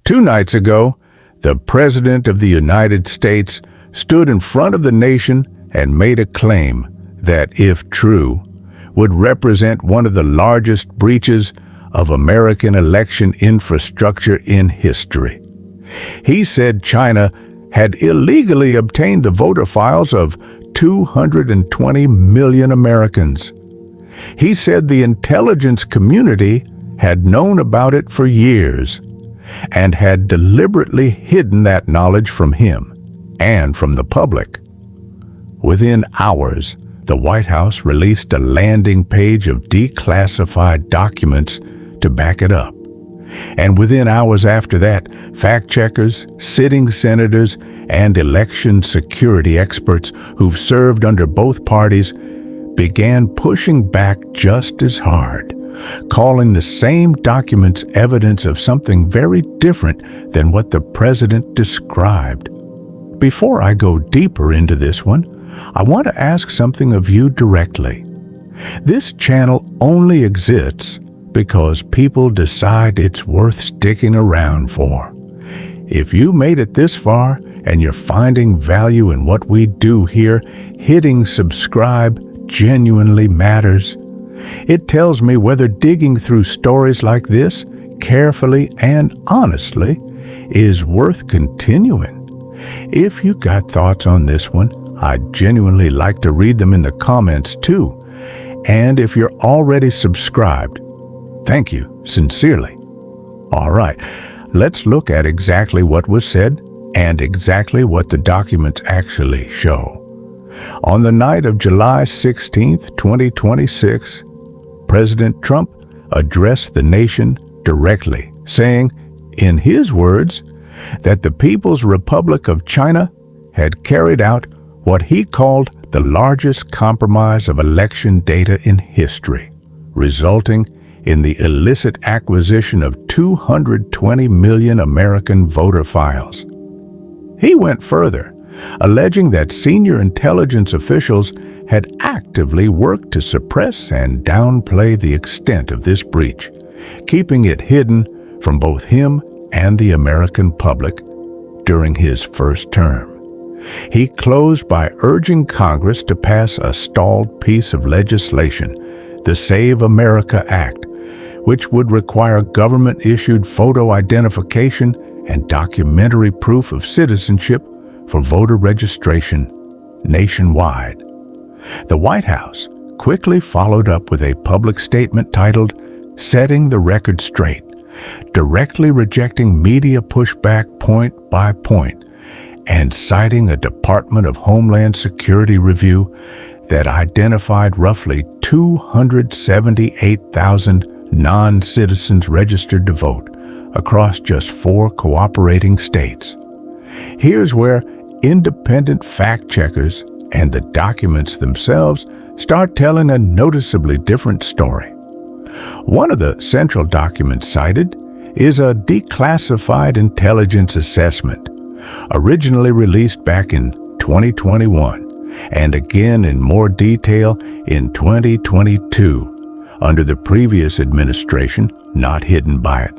2 nights ago, the President of the United States stood in front of the nation and made a claim that, if true, would represent one of the largest breaches of American election infrastructure in history. He said China had illegally obtained the voter files of 220 million Americans. He said the intelligence community had known about it for years and had deliberately hidden that knowledge from him and from the public. Within hours, the White House released a landing page of declassified documents to back it up. And within hours after that, fact-checkers, sitting senators, and election security experts who've served under both parties began pushing back just as hard, calling the same documents evidence of something very different than what the president described. Before I go deeper into this one, I want to ask something of you directly. This channel only exists because people decide it's worth sticking around for. If you made it this far and you're finding value in what we do here, hitting subscribe genuinely matters. It tells me whether digging through stories like this carefully and honestly is worth continuing. If you got thoughts on this one, I'd genuinely like to read them in the comments too. And if you're already subscribed, thank you sincerely. All right, let's look at exactly what was said and exactly what the documents actually show. On the night of July 16, 2026, President Trump addressed the nation directly, saying, in his words, that the People's Republic of China had carried out what he called the largest compromise of election data in history, resulting in the illicit acquisition of 220 million American voter files. He went further, alleging that senior intelligence officials had actively worked to suppress and downplay the extent of this breach, keeping it hidden from both him and the American public during his first term. He closed by urging Congress to pass a stalled piece of legislation, the Save America Act, which would require government-issued photo identification and documentary proof of citizenship for voter registration nationwide. The White House quickly followed up with a public statement titled, "Setting the Record Straight," directly rejecting media pushback point by point and citing a Department of Homeland Security review that identified roughly 278,000 non-citizens registered to vote across just 4 cooperating states. Here's where independent fact-checkers and the documents themselves start telling a noticeably different story. One of the central documents cited is a declassified intelligence assessment, originally released back in 2021 and again in more detail in 2022 under the previous administration, not hidden by it.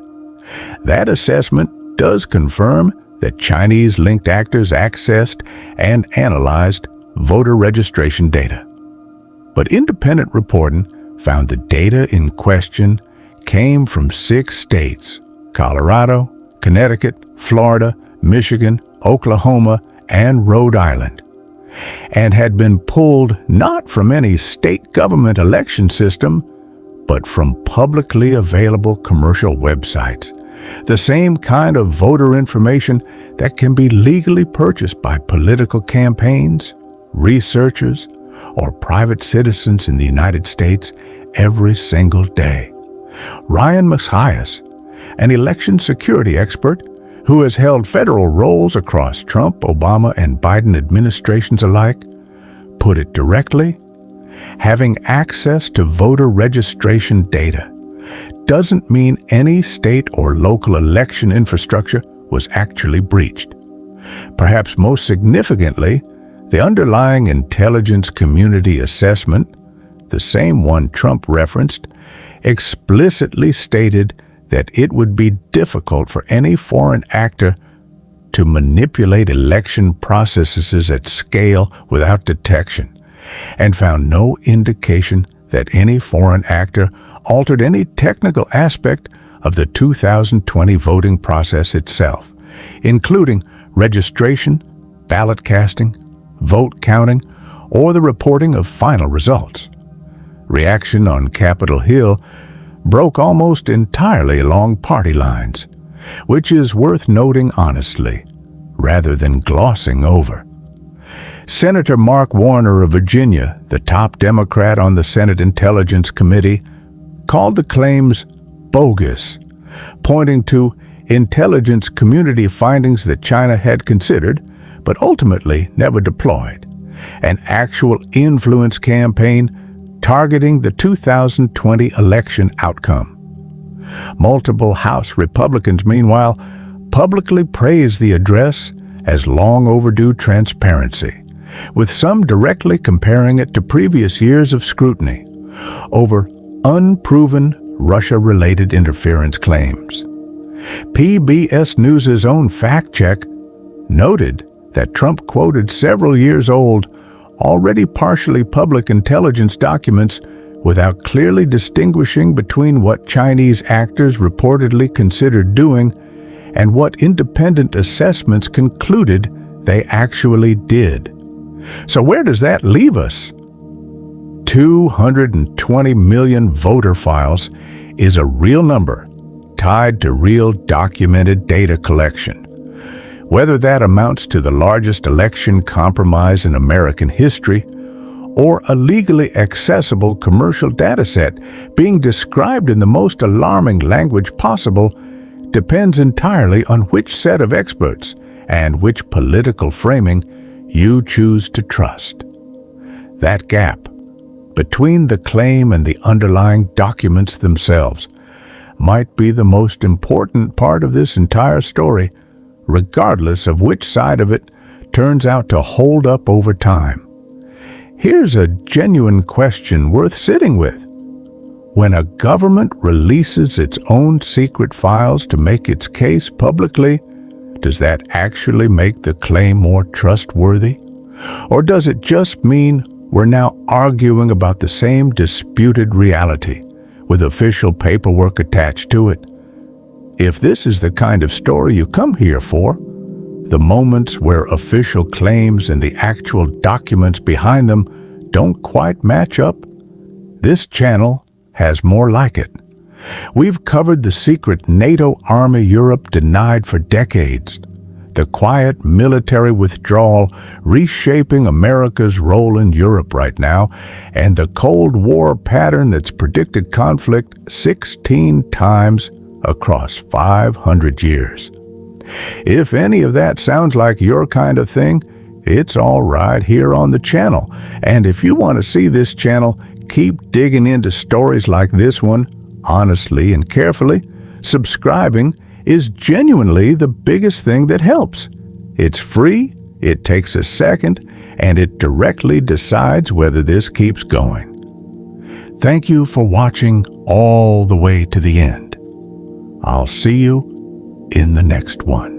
That assessment does confirm that Chinese-linked actors accessed and analyzed voter registration data. But independent reporting found the data in question came from 6 states: Colorado, Connecticut, Florida, Michigan, Oklahoma, and Rhode Island, and had been pulled not from any state government election system, but from publicly available commercial websites, the same kind of voter information that can be legally purchased by political campaigns, researchers, or private citizens in the United States every single day. Ryan Macias, an election security expert who has held federal roles across Trump, Obama, and Biden administrations alike, put it directly: having access to voter registration data doesn't mean any state or local election infrastructure was actually breached. Perhaps most significantly, the underlying intelligence community assessment, the same one Trump referenced, explicitly stated that it would be difficult for any foreign actor to manipulate election processes at scale without detection, and found no indication that any foreign actor altered any technical aspect of the 2020 voting process itself, including registration, ballot casting, vote counting, or the reporting of final results. Reaction on Capitol Hill broke almost entirely along party lines, which is worth noting honestly, rather than glossing over. Senator Mark Warner of Virginia, the top Democrat on the Senate Intelligence Committee, called the claims bogus, pointing to intelligence community findings that China had considered, but ultimately never deployed, an actual influence campaign targeting the 2020 election outcome. Multiple House Republicans, meanwhile, publicly praised the address as long overdue transparency, with some directly comparing it to previous years of scrutiny over unproven Russia-related interference claims. PBS News' own fact-check noted that Trump quoted several years old, already partially public intelligence documents without clearly distinguishing between what Chinese actors reportedly considered doing and what independent assessments concluded they actually did. So where does that leave us? 220 million voter files is a real number tied to real documented data collection. Whether that amounts to the largest election compromise in American history or a legally accessible commercial dataset being described in the most alarming language possible depends entirely on which set of experts and which political framing you choose to trust. That gap between the claim and the underlying documents themselves might be the most important part of this entire story, regardless of which side of it turns out to hold up over time. Here's a genuine question worth sitting with. When a government releases its own secret files to make its case publicly, does that actually make the claim more trustworthy? Or does it just mean we're now arguing about the same disputed reality, with official paperwork attached to it? If this is the kind of story you come here for, the moments where official claims and the actual documents behind them don't quite match up, this channel has more like it. We've covered the secret NATO Army Europe denied for decades, the quiet military withdrawal reshaping America's role in Europe right now, and the Cold War pattern that's predicted conflict 16 times across 500 years. If any of that sounds like your kind of thing, it's all right here on the channel. And if you want to see this channel keep digging into stories like this one, honestly and carefully, subscribing is genuinely the biggest thing that helps. It's free, it takes a second, and it directly decides whether this keeps going. Thank you for watching all the way to the end. I'll see you in the next one.